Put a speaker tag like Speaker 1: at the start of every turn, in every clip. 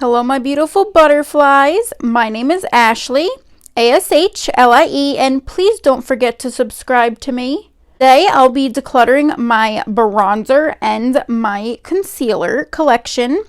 Speaker 1: Hello, my beautiful butterflies. My name is Ashlie, Ashlie, and please don't forget to subscribe to me. Today, I'll be decluttering my bronzer and my concealer collection.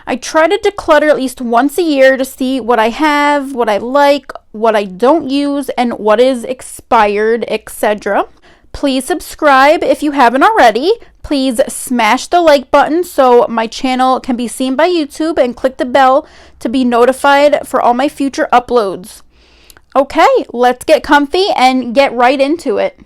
Speaker 1: I try to declutter at least once a year to see what I have, what I like, what I don't use, and what is expired, etc. Please subscribe if you haven't already. Please smash the like button so my channel can be seen by YouTube, and click the bell to be notified for all my future uploads. Okay, let's get comfy and get right into it.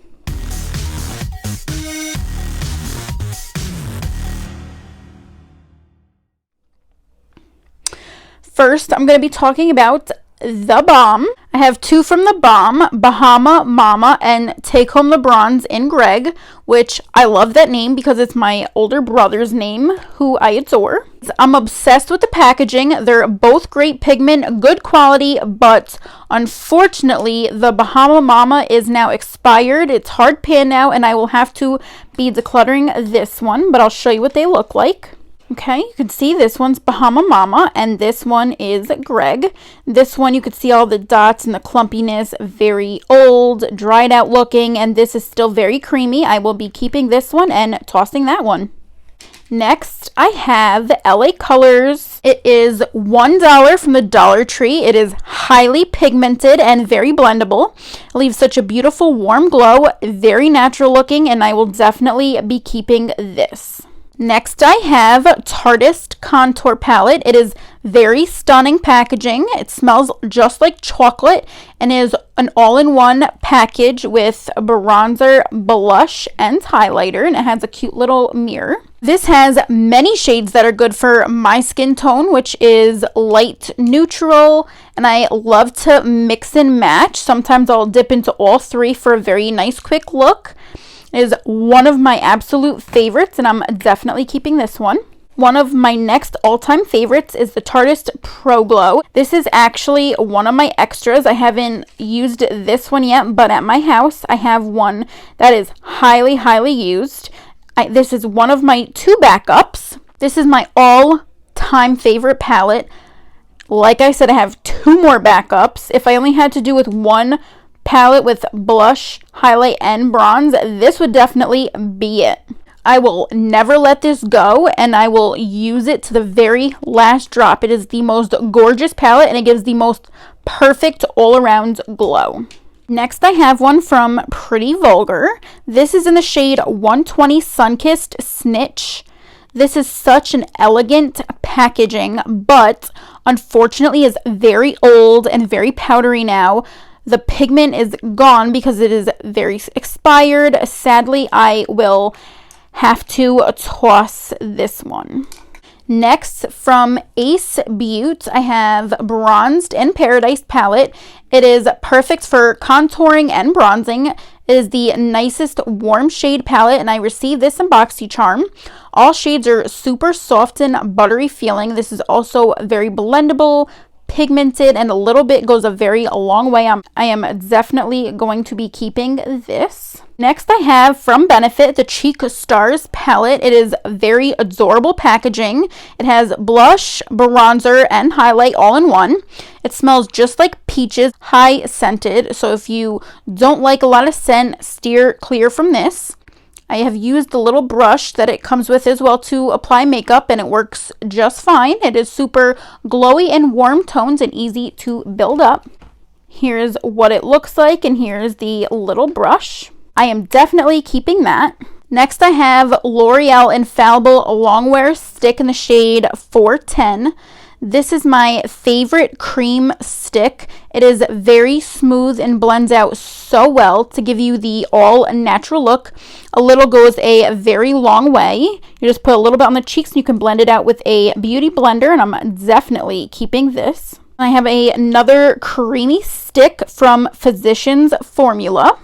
Speaker 1: First, I'm going to be talking about The Balm. I have two from The Balm, Bahama Mama and Take Home the Bronze in Greg, which I love that name because it's my older brother's name, who I adore. I'm obsessed with the packaging. They're both great pigment, good quality, but unfortunately, the Bahama Mama is now expired. It's hard pan now, and I will have to be decluttering this one, but I'll show you what they look like. Okay, you can see this one's Bahama Mama and this one is Greg. This one you could see all the dots and the clumpiness, very old, dried out looking, and this is still very creamy. I will be keeping this one and tossing that one. Next, I have LA Colors. It is $1 from the Dollar Tree. It is highly pigmented and very blendable. It leaves such a beautiful warm glow, very natural looking, and I will definitely be keeping this. Next, I have Tarteist Contour Palette. It is very stunning packaging. It smells just like chocolate and is an all-in-one package with a bronzer, blush, and highlighter, and it has a cute little mirror. This has many shades that are good for my skin tone, which is light neutral, and I love to mix and match. Sometimes I'll dip into all three for a very nice quick look. Is one of my absolute favorites, and I'm definitely keeping this one. One of my next all-time favorites is the Tarteist Pro Glow. This is actually one of my extras. I haven't used this one yet, but at my house I have one that is highly used. This is one of my two backups. This is my all-time favorite palette. Like I said, I have two more backups. If I only had to do with one palette with blush, highlight, and bronze, this would definitely be it. I will never let this go, and I will use it to the very last drop. It is the most gorgeous palette, and it gives the most perfect all-around glow. Next, I have one from Pretty Vulgar. This is in the shade 120 Sunkissed Snitch. This is such an elegant packaging, but unfortunately is very old and very powdery now. The pigment is gone because it is very expired. Sadly, I will have to toss this one. Next, from Ace Beauty, I have Bronzed in Paradise palette. It is perfect for contouring and bronzing. It is the nicest warm shade palette, and I received this in BoxyCharm. All shades are super soft and buttery feeling. This is also very blendable, pigmented, and a little bit goes a very long way. I am definitely going to be keeping this. Next, I have from Benefit the Cheek Stars palette. It is very adorable packaging. It has blush, bronzer, and highlight all in one. It smells just like peaches, high scented. So if you don't like a lot of scent, steer clear from this. I have used the little brush that it comes with as well to apply makeup, and it works just fine. It is super glowy and warm tones and easy to build up. Here's what it looks like, and here's the little brush. I am definitely keeping that. Next, I have L'Oreal Infallible Longwear Stick in the shade 410. This is my favorite cream stick. It is very smooth and blends out so well to give you the all natural look. A little goes a very long way. You just put a little bit on the cheeks and you can blend it out with a beauty blender, and I'm definitely keeping this. I have another creamy stick from Physicians Formula.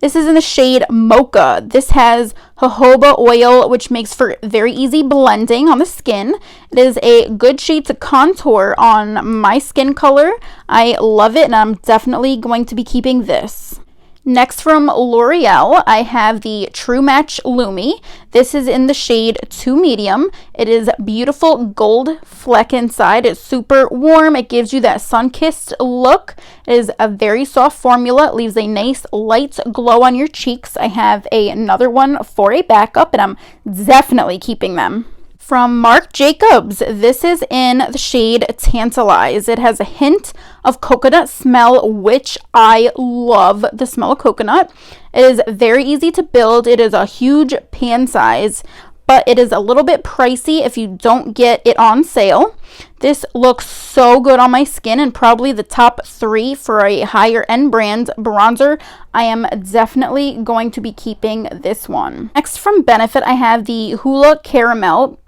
Speaker 1: This is in the shade Mocha. This has jojoba oil, which makes for very easy blending on the skin. It is a good shade to contour on my skin color. I love it, and I'm definitely going to be keeping this. Next from L'Oreal, I have the True Match Lumi. This is in the shade 2 medium. It is beautiful gold fleck inside. It's super warm. It gives you that sun-kissed look. It is a very soft formula. It leaves a nice light glow on your cheeks. I have another one for a backup, and I'm definitely keeping them. From Marc Jacobs, this is in the shade Tantalize. It has a hint of coconut smell, which I love the smell of coconut. It is very easy to build. It is a huge pan size, but it is a little bit pricey if you don't get it on sale. This looks so good on my skin, and probably the top 3 for a higher end brand bronzer. I am definitely going to be keeping this one. Next from Benefit, I have the Hoola Caramel.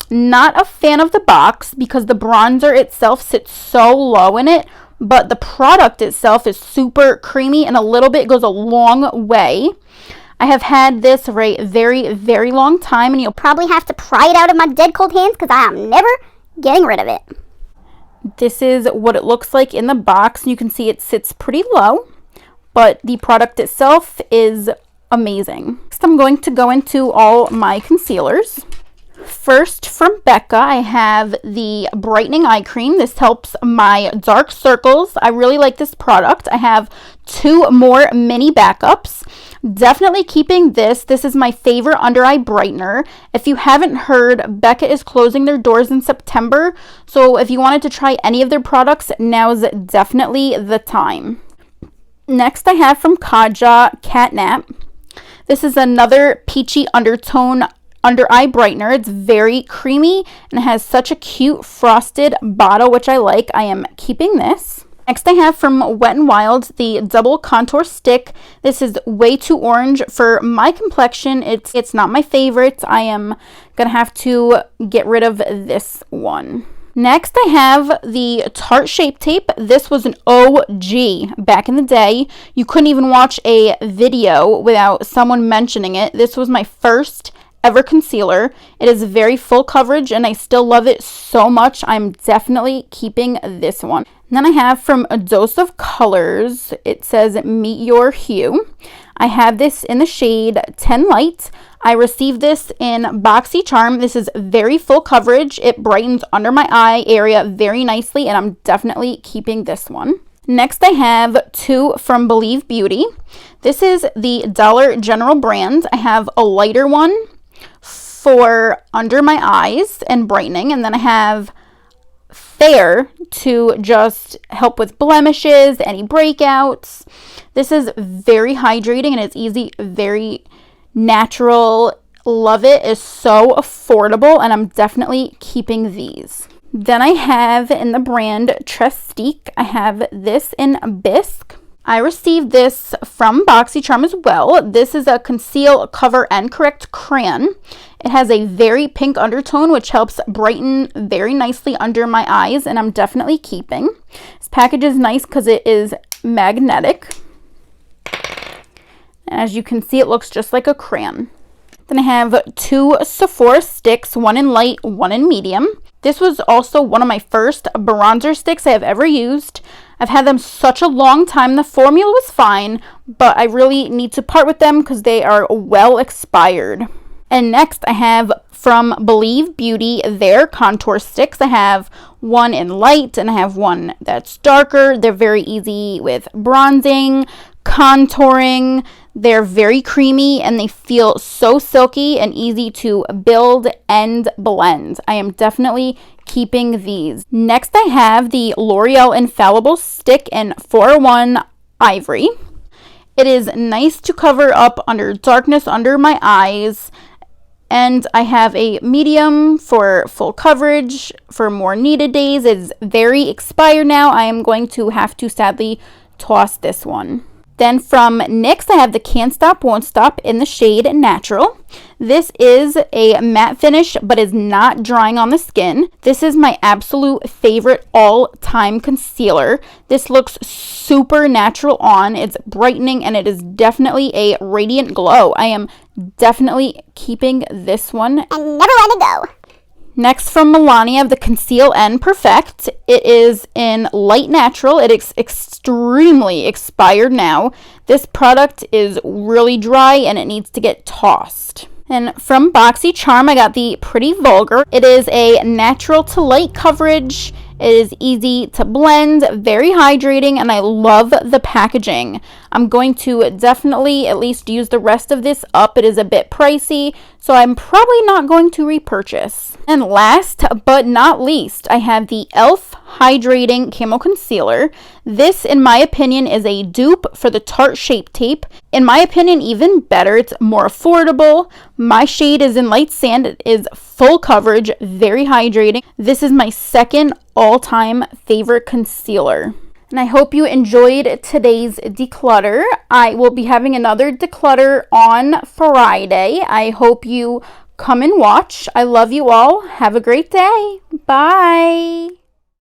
Speaker 1: Not a fan of the box because the bronzer itself sits so low in it, but the product itself is super creamy, and a little bit goes a long way. I have had this for a very, very long time, and you'll probably have to pry it out of my dead cold hands because I am never getting rid of it. This is what it looks like in the box. You can see it sits pretty low, but the product itself is amazing. Next, I'm going to go into all my concealers. First, from Becca, I have the Brightening Eye Cream. This helps my dark circles. I really like this product. I have 2 more mini backups. Definitely keeping this. This is my favorite under eye brightener. If you haven't heard, Becca is closing their doors in September. So if you wanted to try any of their products, now is definitely the time. Next, I have from Kaja Catnap. This is another peachy undertone under eye brightener. It's very creamy and it has such a cute frosted bottle, which I like. I am keeping this. Next, I have from Wet n Wild the double contour stick. This is way too orange for my complexion. It's not my favorite. I am gonna have to get rid of this one. Next, I have the Tarte Shape Tape. This was an OG back in the day. You couldn't even watch a video without someone mentioning it. This was my first ever concealer. It is very full coverage and I still love it so much. I'm definitely keeping this one. And then I have from A Dose of Colors, it says Meet Your Hue. I have this in the shade 10 Light. I received this in BoxyCharm. This is very full coverage. It brightens under my eye area very nicely, and I'm definitely keeping this one. Next, I have 2 from Believe Beauty. This is the Dollar General brand. I have a lighter one for under my eyes and brightening, and then I have Fair to just help with blemishes, any breakouts. This is very hydrating and it's easy, very natural. Love it. It's so affordable and I'm definitely keeping these. Then I have in the brand Trestique, I have this in Bisque. I received this from BoxyCharm as well. This is a Conceal, Cover, and Correct crayon. It has a very pink undertone, which helps brighten very nicely under my eyes, and I'm definitely keeping. This package is nice because it is magnetic. As you can see, it looks just like a crayon. Then I have 2 Sephora Sticks, one in light, one in medium. This was also one of my first bronzer sticks I have ever used. I've had them such a long time. The formula was fine, but I really need to part with them because they are well expired. And next I have from Believe Beauty their contour sticks. I have one in light and I have one that's darker. They're very easy with bronzing, contouring. They're very creamy and they feel so silky and easy to build and blend. I am definitely keeping these. Next, I have the L'Oreal Infallible stick in 401 Ivory. It is nice to cover up under darkness under my eyes. And I have a medium for full coverage for more needed days. It's very expired now. I am going to have to sadly toss this one. Then from NYX, I have the Can't Stop, Won't Stop in the shade Natural. This is a matte finish, but is not drying on the skin. This is my absolute favorite all-time concealer. This looks super natural on. It's brightening, and it is definitely a radiant glow. I am definitely keeping this one.
Speaker 2: And never let it go.
Speaker 1: Next from Milani, I have the Conceal and Perfect. It is in Light Natural. It is extremely expired now. This product is really dry and it needs to get tossed. And from BoxyCharm, I got the Pretty Vulgar. It is a natural to light coverage. It is easy to blend, very hydrating, and I love the packaging. I'm going to definitely at least use the rest of this up. It is a bit pricey, so I'm probably not going to repurchase. And last but not least, I have the e.l.f. Hydrating Camo Concealer. This, in my opinion, is a dupe for the Tarte Shape Tape. In my opinion, even better. It's more affordable. My shade is in Light Sand. It is full coverage, very hydrating. This is my second all-time favorite concealer. And I hope you enjoyed today's declutter. I will be having another declutter on Friday. I hope you come and watch. I love you all. Have a great day. Bye.